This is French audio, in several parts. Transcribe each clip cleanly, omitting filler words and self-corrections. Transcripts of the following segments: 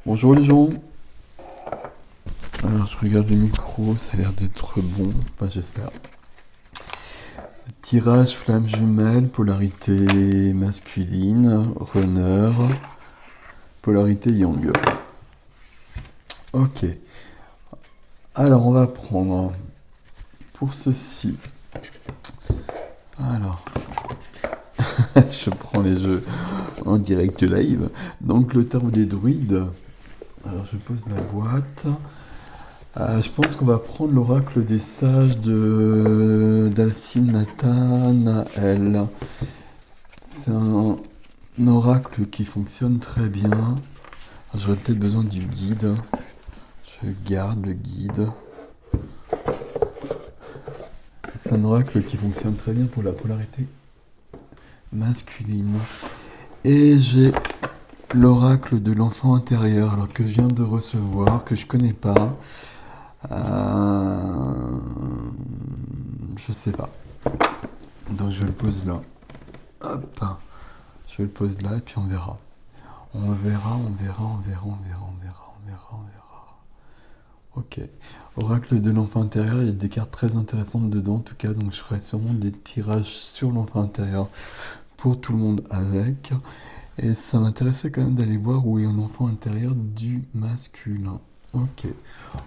Bonjour les gens. Alors je regarde le micro, ça a l'air d'être bon, enfin j'espère. Tirage flamme jumelle, polarité masculine, runner, polarité yang. Ok. Alors on va prendre pour ceci. Alors, je prends les jeux en direct live. Donc le tarot des druides. Alors je pose la boîte. Je pense qu'on va prendre l'oracle des sages de d'Alcine Nathanaël. C'est un oracle qui fonctionne très bien. J'aurais peut-être besoin du guide. Je garde le guide. C'est un oracle qui fonctionne très bien pour la polarité masculine. Et j'ai l'oracle de l'enfant intérieur, alors que je viens de recevoir, que je connais pas. Je sais pas. Donc je le pose là. Hop. Je le pose là et puis on verra. On verra. Ok. Oracle de l'enfant intérieur, il y a des cartes très intéressantes dedans en tout cas, donc je ferai sûrement des tirages sur l'enfant intérieur pour tout le monde avec. Et ça m'intéressait quand même d'aller voir où est l'enfant intérieur du masculin. Ok.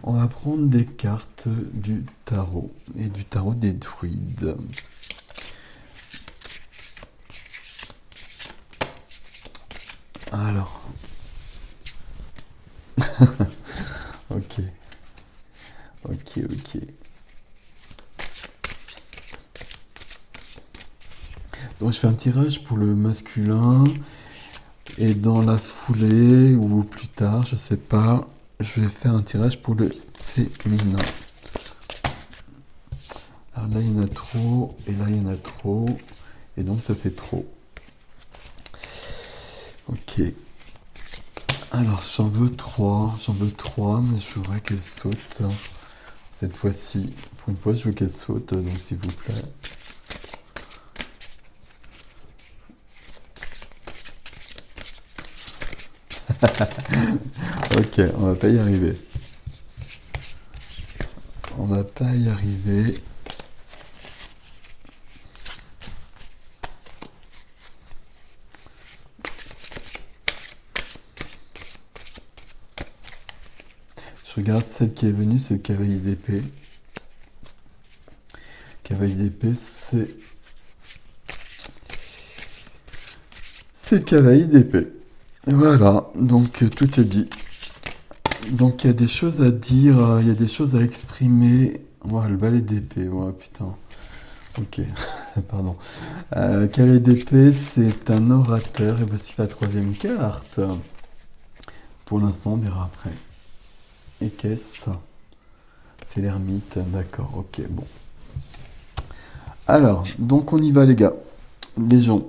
On va prendre des cartes du tarot et du tarot des druides. Alors. Ok. Donc je fais un tirage pour le masculin et dans la foulée ou plus tard, je sais pas, je vais faire un tirage pour le féminin. Alors là il y en a trop et là il y en a trop et donc ça fait trop. Ok. Alors j'en veux trois, mais je voudrais qu'elle saute. Cette fois-ci, pour une fois je veux qu'elle saute, donc s'il vous plaît. Ok, on va pas y arriver. On va pas y arriver. Je regarde celle qui est venue, c'est le cavalier d'épée. Cavalier d'épée, c'est le cavalier d'épée. Voilà, donc tout est dit. Donc il y a des choses à dire, il y a des choses à exprimer. Voilà, le balai d'épée, ouais, putain. Ok, pardon. Cavalier d'épée, c'est un orateur, et voici la troisième carte. Pour l'instant, on verra après. Et qu'est-ce? C'est l'ermite, d'accord, ok, bon. Alors, donc on y va les gars, les gens.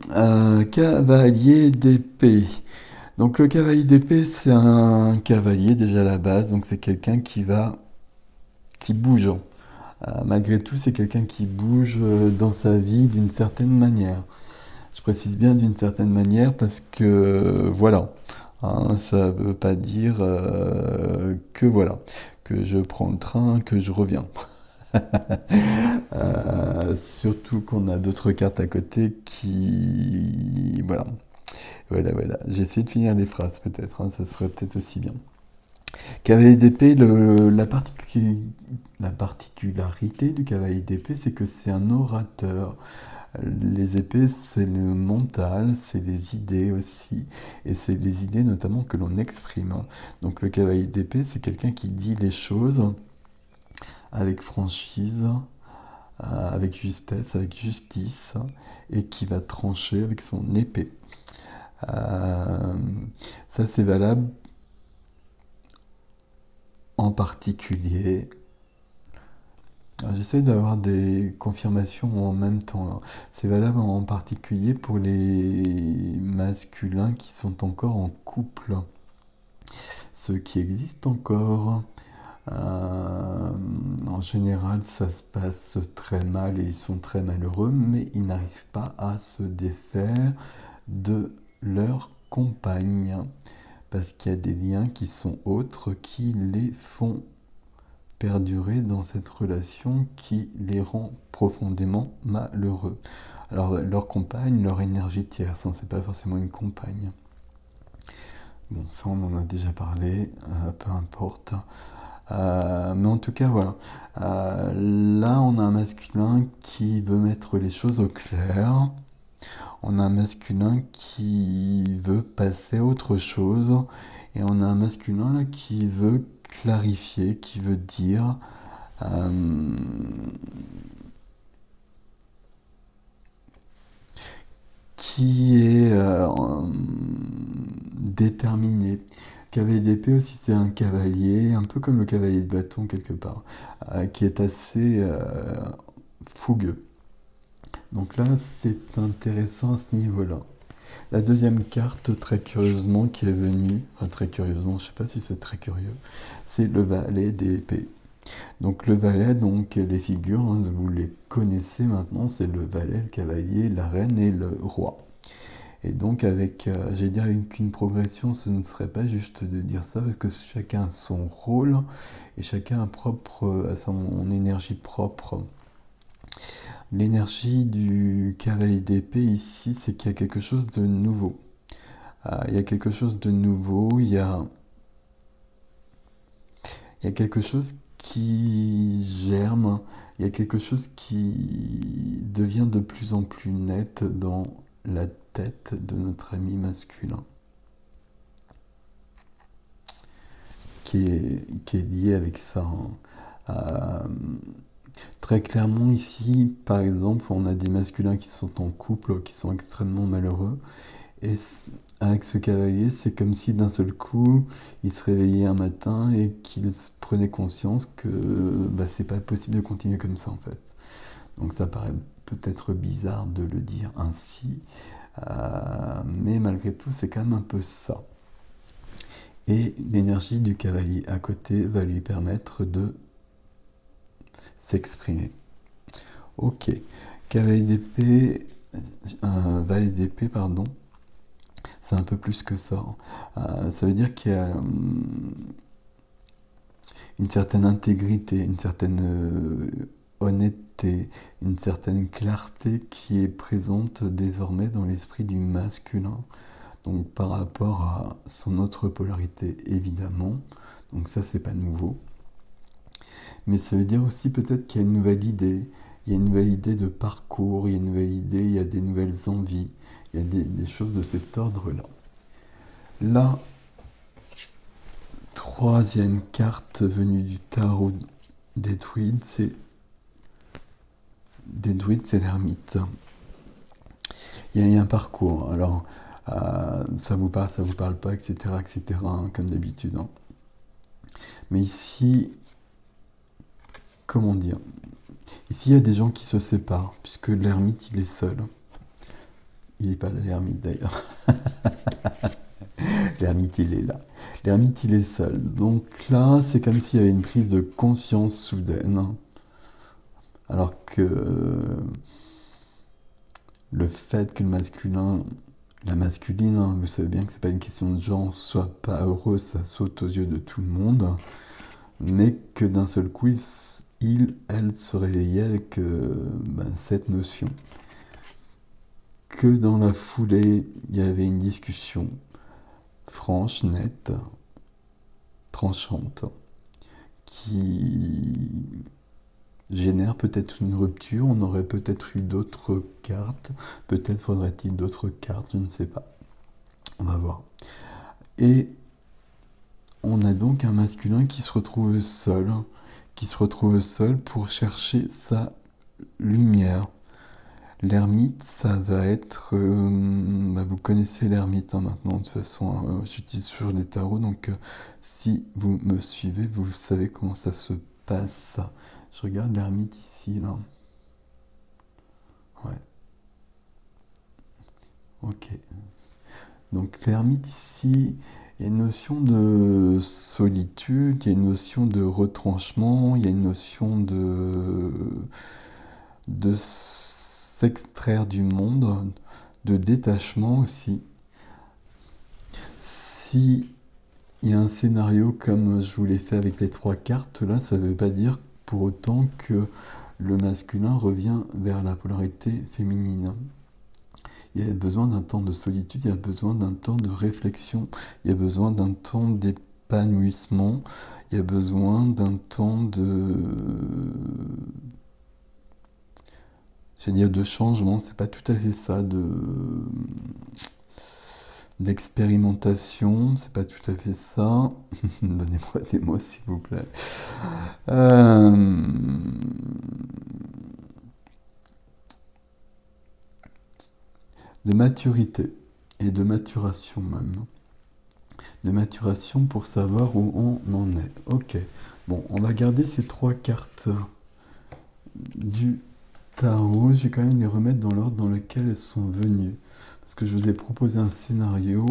Cavalier d'épée. Donc le cavalier d'épée, c'est un cavalier déjà à la base, donc c'est quelqu'un qui bouge. Malgré tout, c'est quelqu'un qui bouge dans sa vie d'une certaine manière. Je précise bien d'une certaine manière parce que voilà, hein, ça veut pas dire que voilà, que je prends le train, que je reviens. Surtout qu'on a d'autres cartes à côté qui... Voilà. Voilà. J'essaie de finir les phrases peut-être, hein, ça serait peut-être aussi bien. Cavalier d'épée, la particularité du cavalier d'épée, c'est que c'est un orateur. Les épées, c'est le mental, c'est les idées aussi, et c'est les idées notamment que l'on exprime. Donc le cavalier d'épée, c'est quelqu'un qui dit les choses avec franchise, avec justesse, avec justice, et qui va trancher avec son épée. Ça, c'est valable en particulier. J'essaie d'avoir des confirmations en même temps. C'est valable en particulier pour les masculins qui sont encore en couple. Ceux qui existent encore. En général, ça se passe très mal et ils sont très malheureux, mais ils n'arrivent pas à se défaire de leur compagne. parce qu'il y a des liens qui sont autres qui les font perdurer dans cette relation qui les rend profondément malheureux. Alors leur compagne, leur énergie tierce, hein, c'est pas forcément une compagne. Bon, ça on en a déjà parlé, peu importe. Mais en tout cas, voilà. Là, on a un masculin qui veut mettre les choses au clair. On a un masculin qui veut passer à autre chose. Et on a un masculin là, qui veut clarifier, qui veut dire. euh, qui est déterminé. Cavalier d'épée aussi, c'est un cavalier, un peu comme le cavalier de bâton quelque part, qui est assez fougueux. Donc là, c'est intéressant à ce niveau-là. La deuxième carte, très curieusement, qui est venue, enfin très curieusement, je ne sais pas si c'est très curieux, c'est le valet d'épée. Donc le valet, donc les figures, hein, vous les connaissez maintenant, c'est le valet, le cavalier, la reine et le roi. Et donc avec, j'allais dire avec une progression, ce ne serait pas juste de dire ça, parce que chacun a son rôle et chacun a son énergie propre. L'énergie du cavalier d'épée ici, c'est qu'il y a quelque chose de nouveau. Il y a quelque chose de nouveau, il y a quelque chose qui germe, il y a quelque chose qui devient de plus en plus net dans la tête de notre ami masculin, qui est lié avec ça, hein. Euh, Très clairement ici, par exemple, on a des masculins qui sont en couple, qui sont extrêmement malheureux. Et avec ce cavalier, c'est comme si d'un seul coup, il se réveillait un matin et qu'il prenait conscience que bah, c'est pas possible de continuer comme ça en fait. Donc ça paraît peut-être bizarre de le dire ainsi, mais malgré tout, c'est quand même un peu ça. Et l'énergie du cavalier à côté va lui permettre de s'exprimer. Ok, cavalier d'épée, valet d'épée, pardon, c'est un peu plus que ça. Ça veut dire qu'il y a une certaine intégrité, une certaine honnêteté, une certaine clarté qui est présente désormais dans l'esprit du masculin. Donc par rapport à son autre polarité, évidemment. Donc ça, c'est pas nouveau. Mais ça veut dire aussi peut-être qu'il y a une nouvelle idée. Il y a une nouvelle idée de parcours, il y a une nouvelle idée, il y a des nouvelles envies, il y a des choses de cet ordre-là. La troisième carte venue du tarot des druides, c'est l'ermite. Il y a un parcours. Alors, ça vous parle pas, etc., etc., hein, comme d'habitude, hein. Mais ici, comment dire? Ici, il y a des gens qui se séparent, puisque l'ermite, il est seul. Il n'est pas là, l'ermite d'ailleurs. L'ermite, il est là. L'ermite, il est seul. Donc là, c'est comme s'il y avait une prise de conscience soudaine. Alors que le fait que le masculin, la masculine, hein, vous savez bien que c'est pas une question de genre, soit pas heureux, ça saute aux yeux de tout le monde, mais que d'un seul coup, elle se réveillait avec cette notion. Que dans la foulée, il y avait une discussion franche, nette, tranchante, qui génère peut-être une rupture. On aurait peut-être eu d'autres cartes, peut-être faudrait-il d'autres cartes, je ne sais pas. On va voir. Et on a donc un masculin qui se retrouve seul pour chercher sa lumière. L'ermite, ça va être... vous connaissez l'ermite, hein, maintenant, de toute façon, j'utilise toujours les tarots, donc si vous me suivez, vous savez comment ça se passe. Je regarde l'ermite ici, là. Ouais. Ok. Donc l'ermite ici, il y a une notion de solitude, il y a une notion de retranchement, il y a une notion de s'extraire du monde, de détachement aussi. Si il y a un scénario comme je vous l'ai fait avec les trois cartes, là, ça ne veut pas dire pour autant que le masculin revient vers la polarité féminine. Il y a besoin d'un temps de solitude, il y a besoin d'un temps de réflexion, il y a besoin d'un temps d'épanouissement, il y a besoin d'un temps de... J'allais dire de changement, c'est pas tout à fait ça, d'expérimentation, c'est pas tout à fait ça. Donnez-moi des mots s'il vous plaît. Euh, de maturité et de maturation même. De maturation pour savoir où on en est. Ok. Bon, on va garder ces trois cartes du tarot. Je vais quand même les remettre dans l'ordre dans lequel elles sont venues. Parce que je vous ai proposé un scénario.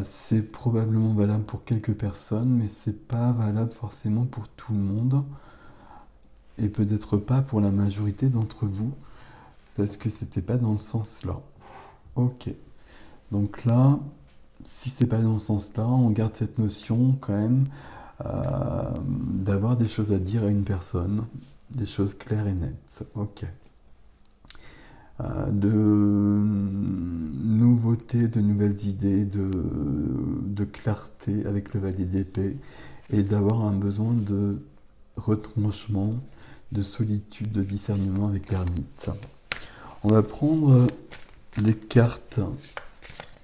C'est probablement valable pour quelques personnes, mais c'est pas valable forcément pour tout le monde. Et peut-être pas pour la majorité d'entre vous. Parce que c'était pas dans le sens là. Ok. Donc là, si c'est pas dans ce sens-là, on garde cette notion quand même d'avoir des choses à dire à une personne, des choses claires et nettes. Ok. De nouveautés, de nouvelles idées, de clarté avec le valet d'épée et d'avoir un besoin de retranchement, de solitude, de discernement avec l'ermite. On va prendre les cartes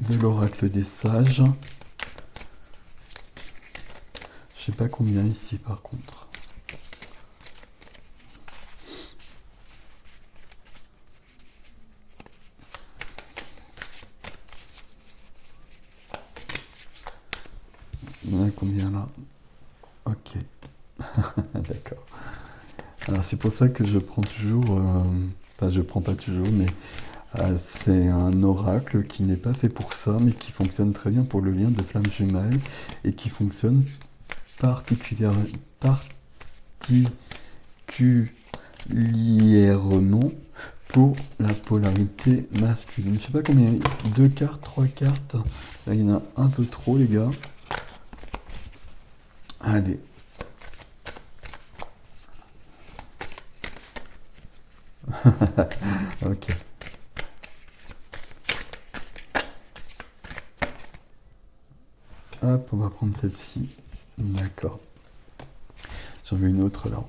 de l'oracle des sages. Je sais pas combien ici par contre. Il y en a combien là? Ok. D'accord. Alors c'est pour ça que je prends toujours... Enfin je prends pas toujours, mais c'est un oracle qui n'est pas fait pour ça, mais qui fonctionne très bien pour le lien de flammes jumelles et qui fonctionne particulièrement pour la polarité masculine. Je sais pas combien, deux cartes, trois cartes. Là, il y en a un peu trop, les gars. Allez. Ok. Hop, on va prendre celle-ci. D'accord. J'en veux une autre là.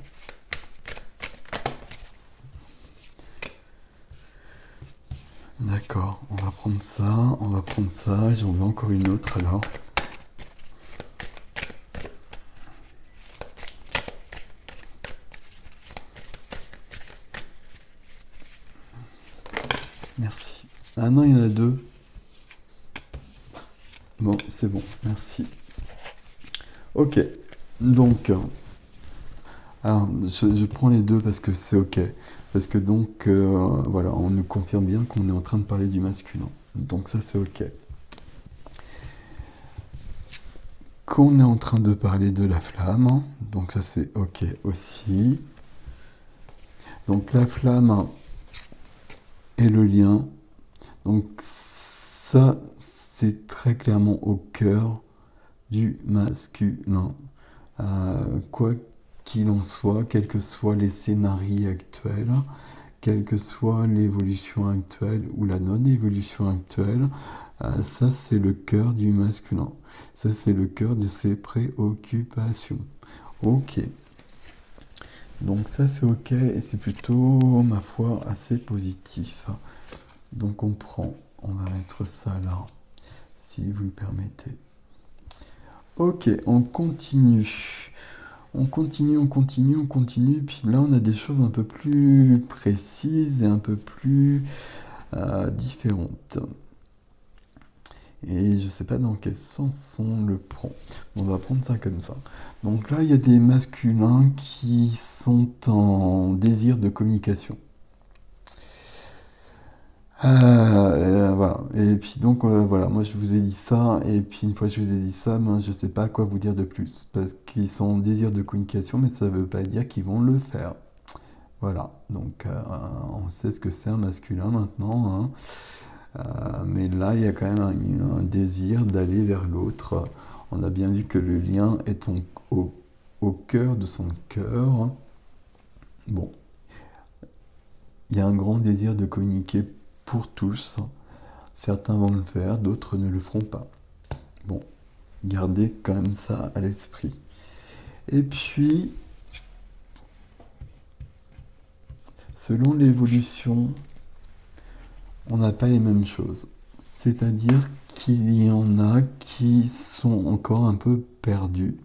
D'accord, on va prendre ça, et j'en veux encore une autre alors. Merci. Ah non, il y en a deux. Bon, c'est bon, merci. Ok, donc, alors, je prends les deux parce que c'est ok. Parce que donc, voilà, on nous confirme bien qu'on est en train de parler du masculin. Donc ça, c'est ok. Qu'on est en train de parler de la flamme. Donc ça, c'est ok aussi. Donc la flamme et le lien. Donc ça, c'est très clairement au cœur du masculin. Quoi qu'il en soit, quels que soient les scénarios actuels, quelle que soit l'évolution actuelle ou la non-évolution actuelle, ça c'est le cœur du masculin. Ça c'est le cœur de ses préoccupations. Ok. Donc ça c'est ok et c'est plutôt, ma foi, assez positif. Donc on va mettre ça là, si vous le permettez. Ok, on continue. On continue. Puis là, on a des choses un peu plus précises et un peu plus différentes. Et je sais pas dans quel sens on le prend. On va prendre ça comme ça. Donc là, il y a des masculins qui sont en désir de communication. Voilà. Et puis donc voilà, moi je vous ai dit ça, et puis une fois que je vous ai dit ça, ben, je sais pas quoi vous dire de plus, parce qu'ils sont en désir de communication, mais ça veut pas dire qu'ils vont le faire. Voilà, donc on sait ce que c'est un masculin maintenant, hein. Mais là il y a quand même un désir d'aller vers l'autre On a bien vu que le lien est au cœur de son cœur. Bon, il y a un grand désir de communiquer pour tous. Certains vont le faire, d'autres ne le feront pas. Bon, gardez quand même ça à l'esprit. Et puis, selon l'évolution, on n'a pas les mêmes choses. C'est-à-dire qu'il y en a qui sont encore un peu perdus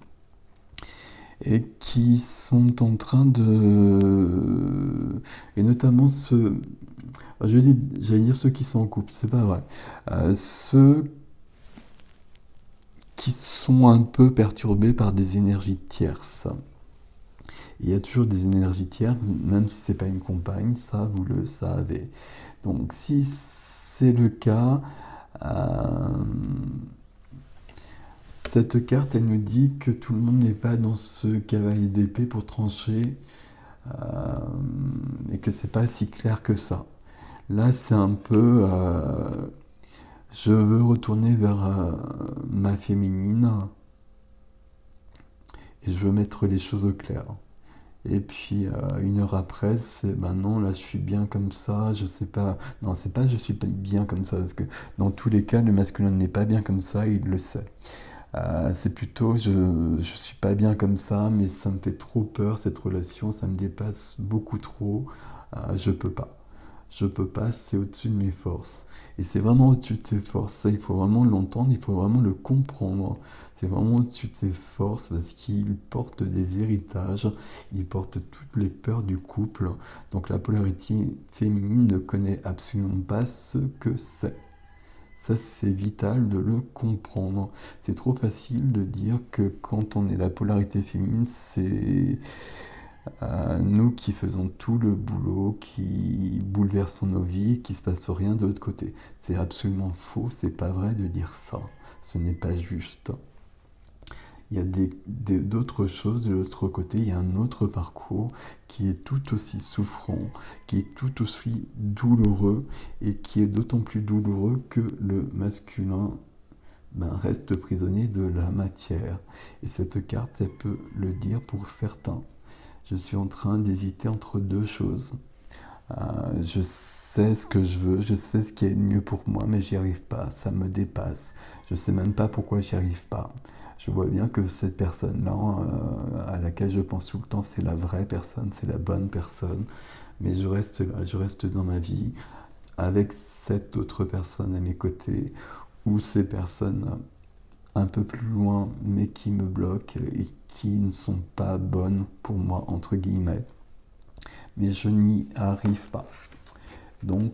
et qui sont en train de... Et notamment ceux... J'allais dire ceux qui sont en couple, c'est pas vrai. Ceux qui sont un peu perturbés par des énergies tierces. Il y a toujours des énergies tierces, même si c'est pas une compagne, ça vous le savez. Donc si c'est le cas, cette carte elle nous dit que tout le monde n'est pas dans ce cavalier d'épée pour trancher et que c'est pas si clair que ça. Là c'est un peu je veux retourner vers ma féminine et je veux mettre les choses au clair. Et puis une heure après, c'est ben non, là je suis bien comme ça, je sais pas. Non, c'est pas je suis pas bien comme ça, parce que dans tous les cas, le masculin n'est pas bien comme ça, il le sait. C'est plutôt je suis pas bien comme ça, mais ça me fait trop peur cette relation, ça me dépasse beaucoup trop, je peux pas. Je peux pas, c'est au-dessus de mes forces. Et c'est vraiment au-dessus de ses forces. Ça, il faut vraiment l'entendre, il faut vraiment le comprendre. C'est vraiment au-dessus de ses forces parce qu'il porte des héritages, il porte toutes les peurs du couple. Donc la polarité féminine ne connaît absolument pas ce que c'est. Ça, c'est vital de le comprendre. C'est trop facile de dire que quand on est la polarité féminine, c'est nous qui faisons tout le boulot, qui bouleversons nos vies, qui se passe rien de l'autre côté. C'est absolument faux, c'est pas vrai de dire ça. Ce n'est pas juste. Il y a d'autres choses de l'autre côté, il y a un autre parcours qui est tout aussi souffrant, qui est tout aussi douloureux et qui est d'autant plus douloureux que le masculin reste prisonnier de la matière. Et cette carte, elle peut le dire pour certains. Je suis en train d'hésiter entre deux choses. Je sais ce que je veux, je sais ce qui est le mieux pour moi, mais j'y arrive pas, ça me dépasse. Je sais même pas pourquoi j'y arrive pas. Je vois bien que cette personne-là, à laquelle je pense tout le temps, c'est la vraie personne, c'est la bonne personne. Mais je reste là, je reste dans ma vie, avec cette autre personne à mes côtés, ou ces personnes un peu plus loin, mais qui me bloquent et qui ne sont pas bonnes pour moi, entre guillemets. Mais je n'y arrive pas. Donc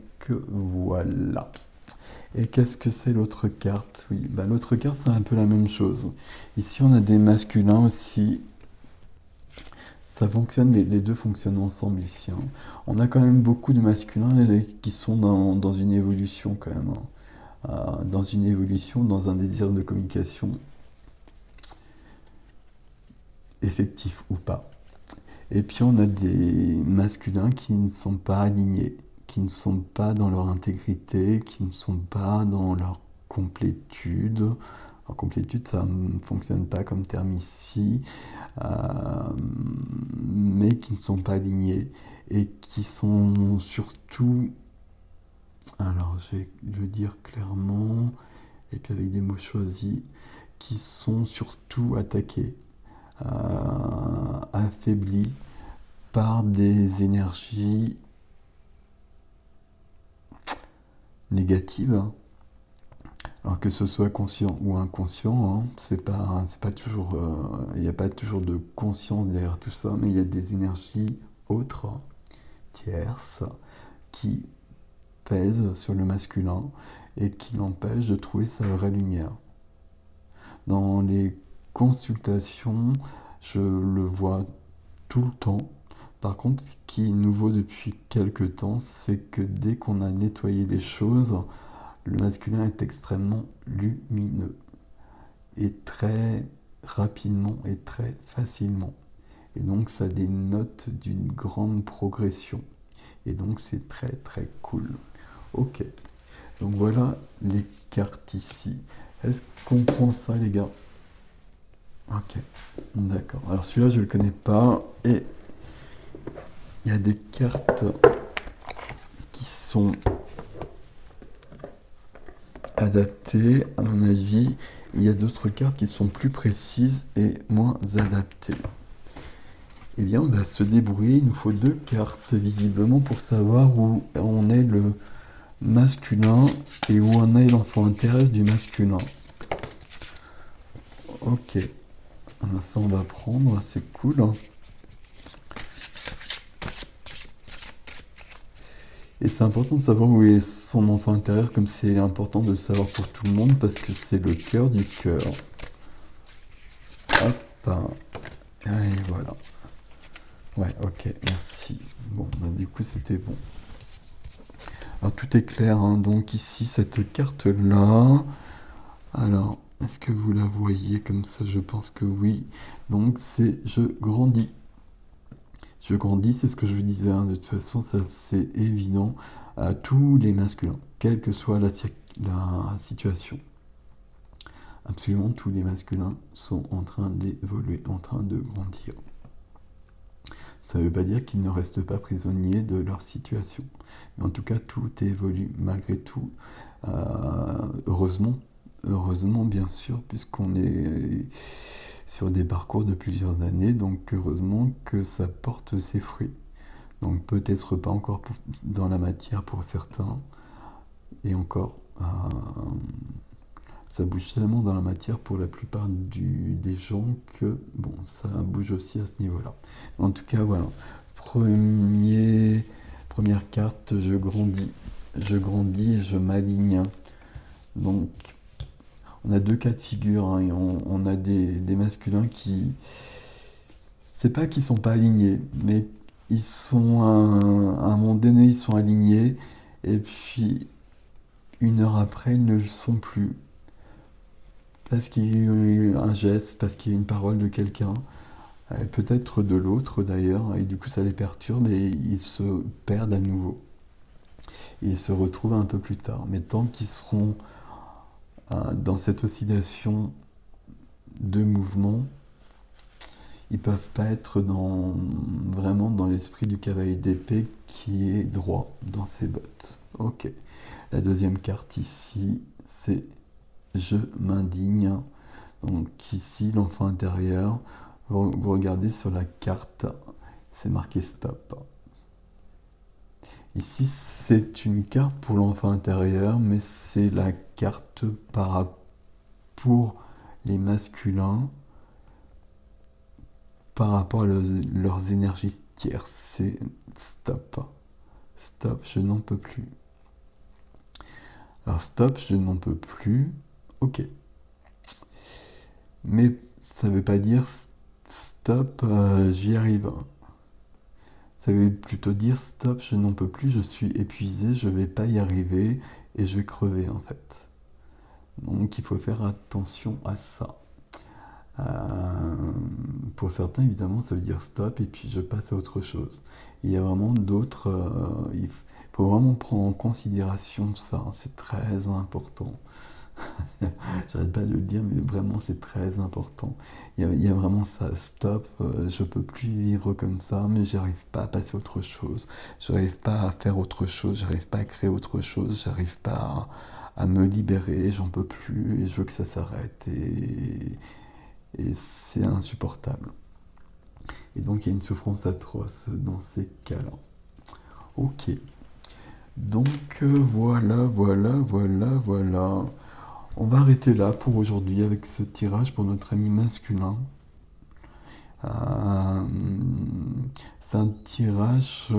voilà. Et qu'est-ce que c'est l'autre carte? Oui, l'autre carte, c'est un peu la même chose. Ici, on a des masculins aussi. Ça fonctionne, les deux fonctionnent ensemble ici. On a quand même beaucoup de masculins qui sont dans une évolution quand même. Dans une évolution, dans un désir de communication, effectif ou pas. Et puis on a des masculins qui ne sont pas alignés, qui ne sont pas dans leur intégrité, qui ne sont pas dans leur complétude. Alors complétude, ça ne fonctionne pas comme terme ici, mais qui ne sont pas alignés et qui sont surtout, alors je vais le dire clairement et qu'avec des mots choisis, qui sont surtout attaqués, affaiblis par des énergies négatives. Alors que ce soit conscient ou inconscient, c'est pas toujours, il n'y a pas toujours de conscience derrière tout ça, mais il y a des énergies autres, tierces, qui pèsent sur le masculin et qui l'empêchent de trouver sa vraie lumière. Dans les consultations, je le vois tout le temps. Par contre, ce qui est nouveau depuis quelques temps, c'est que dès qu'on a nettoyé les choses, le masculin est extrêmement lumineux et très rapidement et très facilement. Et donc ça dénote d'une grande progression. Et donc c'est très très cool. Ok, donc voilà les cartes ici. Est-ce qu'on prend ça les gars? Ok, d'accord. Alors celui-là, je le connais pas. Et il y a des cartes qui sont adaptées, à mon avis. Il y a d'autres cartes qui sont plus précises et moins adaptées. Eh bien, on va se débrouiller. Il nous faut deux cartes, visiblement, pour savoir où on est le masculin et où on est l'enfant intérieur du masculin. Ok. Ça, on va prendre. C'est cool. Et c'est important de savoir où est son enfant intérieur, comme c'est important de le savoir pour tout le monde, parce que c'est le cœur du cœur. Hop. Allez, voilà. Ouais, ok, merci. Bon, bah, du coup, c'était bon. Alors, tout est clair, hein. Donc ici, cette carte-là... Alors, est-ce que vous la voyez comme ça? Je pense que oui. Donc, c'est « Je grandis ». Je grandis, c'est ce que je vous disais, hein. De toute façon, ça c'est évident à tous les masculins, quelle que soit la situation. Absolument tous les masculins sont en train d'évoluer, en train de grandir. Ça ne veut pas dire qu'ils ne restent pas prisonniers de leur situation. Mais en tout cas, tout évolue malgré tout. Heureusement, bien sûr, puisqu'on est sur des parcours de plusieurs années, donc heureusement que ça porte ses fruits. Donc peut-être pas encore dans la matière pour certains, et encore, ça bouge tellement dans la matière pour la plupart des gens que, bon, ça bouge aussi à ce niveau-là. En tout cas, voilà. Première carte, je grandis. Je grandis et je m'aligne. Donc, on a deux cas de figure, hein, et on a des masculins qui... C'est pas qu'ils sont pas alignés, mais ils sont à un moment donné, ils sont alignés, et puis une heure après, ils ne le sont plus. Parce qu'il y a eu un geste, parce qu'il y a une parole de quelqu'un, peut-être de l'autre d'ailleurs, et du coup ça les perturbe et ils se perdent à nouveau. Et ils se retrouvent un peu plus tard. Mais tant qu'ils seront dans cette oscillation de mouvement, ils peuvent pas être vraiment dans l'esprit du cavalier d'épée qui est droit dans ses bottes. Ok. La deuxième carte ici, c'est je m'indigne. Donc ici, l'enfant intérieur, vous regardez sur la carte, c'est marqué stop. Ici, c'est une carte pour l'enfant intérieur, mais c'est la carte pour les masculins par rapport à leurs énergies tierces. C'est stop. Stop, je n'en peux plus. Alors stop, je n'en peux plus. Ok. Mais ça ne veut pas dire stop, j'y arrive. Ça veut plutôt dire stop, je n'en peux plus, je suis épuisé, je ne vais pas y arriver et je vais crever en fait. Donc il faut faire attention à ça. Pour certains, évidemment, ça veut dire stop et puis je passe à autre chose. Il y a vraiment d'autres... il faut vraiment prendre en considération ça, hein, c'est très important. J'arrête pas de le dire, mais vraiment c'est très important. Il y a vraiment ça, stop, je peux plus vivre comme ça, mais j'arrive pas à passer à autre chose. J'arrive pas à faire autre chose, j'arrive pas à créer autre chose, j'arrive pas à me libérer, j'en peux plus et je veux que ça s'arrête. Et c'est insupportable. Et donc il y a une souffrance atroce dans ces cas-là. Ok. Donc voilà. On va arrêter là pour aujourd'hui avec ce tirage pour notre ami masculin. C'est un tirage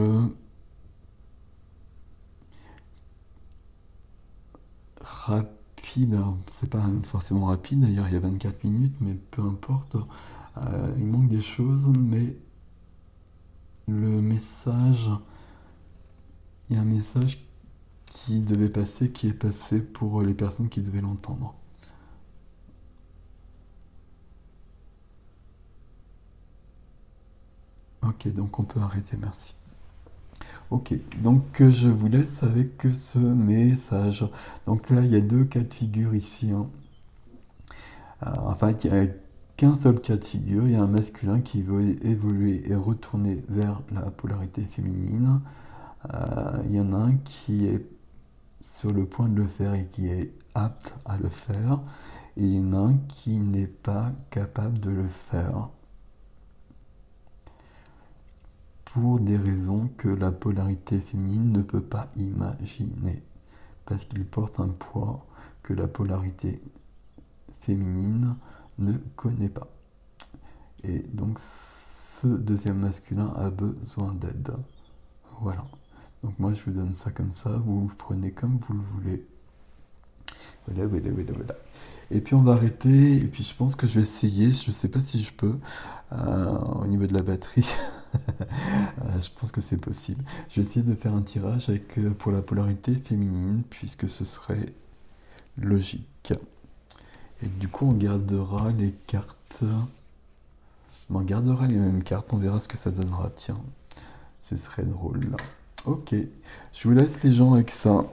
rapide. C'est pas forcément rapide, d'ailleurs il y a 24 minutes, mais peu importe. Il manque des choses, mais le message... Il y a un message qui devait passer, qui est passé pour les personnes qui devaient l'entendre. Ok, donc on peut arrêter, merci. Ok, donc je vous laisse avec ce message. Donc là, il y a deux cas de figure ici, hein. Enfin, qu'un seul cas de figure. Il y a un masculin qui veut évoluer et retourner vers la polarité féminine. Il y en a un qui est sur le point de le faire et qui est apte à le faire. Et il y en a un qui n'est pas capable de le faire. Pour des raisons que la polarité féminine ne peut pas imaginer. Parce qu'il porte un poids que la polarité féminine ne connaît pas. Et donc ce deuxième masculin a besoin d'aide. Voilà. Donc moi je vous donne ça comme ça, vous le prenez comme vous le voulez. Voilà, voilà, voilà, voilà. Et puis on va arrêter, et puis je pense que je vais essayer, je ne sais pas si je peux, au niveau de la batterie, je pense que c'est possible. Je vais essayer de faire un tirage avec, pour la polarité féminine, puisque ce serait logique. Et du coup on gardera les cartes, on gardera les mêmes cartes, on verra ce que ça donnera, tiens, ce serait drôle. Ok, je vous laisse les gens avec ça.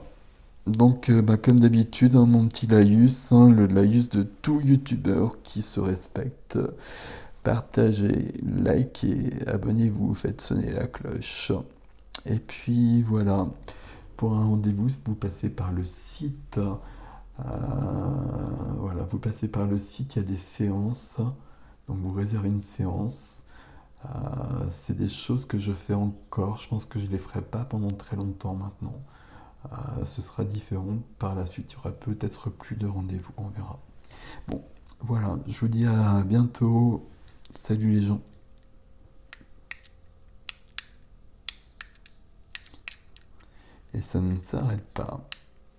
Donc, comme d'habitude, hein, mon petit laïus, hein, le laïus de tout youtubeur qui se respecte. Partagez, likez, abonnez-vous, faites sonner la cloche. Et puis voilà, pour un rendez-vous, vous passez par le site. Voilà, vous passez par le site, il y a des séances. Donc vous réservez une séance. C'est des choses que je fais encore. Je pense que je ne les ferai pas pendant très longtemps maintenant. Ce sera différent par la suite. Il y aura peut-être plus de rendez-vous, on verra. Bon, voilà, je vous dis à bientôt. Salut les gens. Et ça ne s'arrête pas.